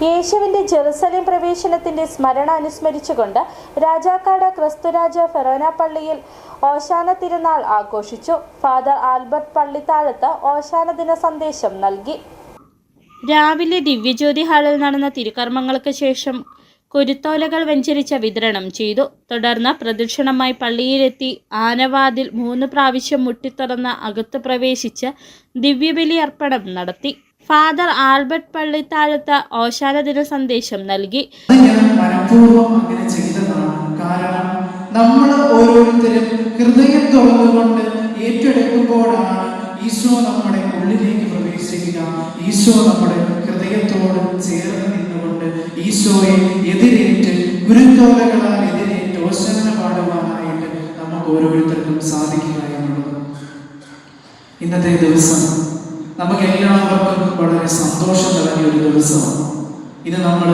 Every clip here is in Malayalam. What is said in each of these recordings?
യേശുവിന്റെ ജെറുസലേം പ്രവേശനത്തിന്റെ സ്മരണ അനുസ്മരിച്ചുകൊണ്ട് രാജാക്കാട് ക്രിസ്തുരാജ ഫെറോന പള്ളിയിൽ ഓശാന തിരുനാൾ ആഘോഷിച്ചു. ഫാദർ ആൽബർട്ട് പള്ളിത്താഴത്ത് ഓശാന ദിന സന്ദേശം നൽകി. രാവിലെ ദിവ്യജ്യോതി ഹാളിൽ നടന്ന തിരുക്കർമ്മങ്ങൾക്ക് ശേഷം കുരുത്തോലകൾ വെഞ്ചരിച്ച വിതരണം ചെയ്തു. തുടർന്ന് പ്രദക്ഷിണമായി പള്ളിയിലെത്തി ആനവാതിൽ 3 പ്രാവശ്യം മുട്ടിത്തുറന്ന് അകത്ത് പ്രവേശിച്ച് ദിവ്യബലി അർപ്പണം നടത്തി. ഫാദർ ആൽബർട്ട് പള്ളിത്താഴത്ത് ഓശാന ദിന സന്ദേശം നൽകി. മനഃപൂർവ്വം അങ്ങനെ ചെയ്തതാണ്. കാരണം നമ്മൾ ഓരോരുത്തരും ഹൃദയം തുറന്നുകൊണ്ട് ഏറ്റെടുക്കുമ്പോഴാണ് ഈശോ നമ്മുടെ ഉള്ളിലേക്ക് പ്രവേശിക്കുക. ഈശോ നമ്മുടെ ഹൃദയത്തോട് ചേർന്ന് നിന്നുകൊണ്ട് ഈശോയെ എതിരേറ്റ് ഗുരുത്തോലകളാൽ എതിരേറ്റ് ഓശാന പാടുവാനായിട്ട് നമുക്ക് ഓരോരുത്തർക്കും സാധിക്കുക എന്നുള്ളത്. ഇന്നത്തെ ദിവസം നമുക്ക് എല്ലാവർക്കും വളരെ സന്തോഷം നിറഞ്ഞ ഒരു ദിവസമാണ്. ഇത് നമ്മൾ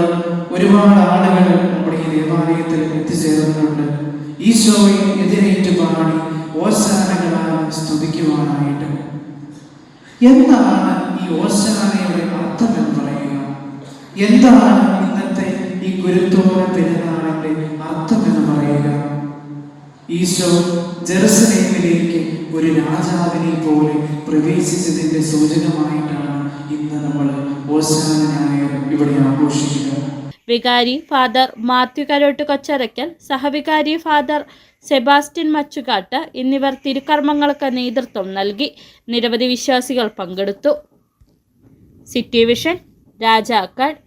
ഒരുപാട് ആളുകൾ നമ്മുടെ ഈ ദേവാലയത്തിൽ എത്തിച്ചേർന്നിട്ടുണ്ട്. ഈശോയെ എതിരേറ്റ് പാടി ഓശാനകളാൽ സ്തുതിക്കുവാനായിട്ട്. എന്താണ് ഈ ഓശാനയുടെ അർത്ഥം എന്ന് പറയുക? എന്താണ് ഇന്നത്തെ ഈ ഗുരുത്തോല പെരുന്നാളിന്റെ അർത്ഥം എന്ന് പറയുക? ഈശോ ജെറുസലേമിലേക്ക് ഒരു രാജാവിനെ പോലെ പ്രവേശിച്ചതിന്റെ സൂചകമായിട്ടാണ് ഇന്ന് നമ്മൾ ഓശാന ഞായർ ഇവിടെ ആഘോഷിക്കുക. വികാരി ഫാദർ മാത്യു കരോട്ട് കൊച്ചരയ്ക്കൽ, സഹവികാരി ഫാദർ സെബാസ്റ്റ്യൻ മച്ചുകാട്ട് എന്നിവർ തിരുക്കർമ്മങ്ങൾക്ക് നേതൃത്വം നൽകി. നിരവധി വിശ്വാസികൾ പങ്കെടുത്തു. City Vision, Rajakkad.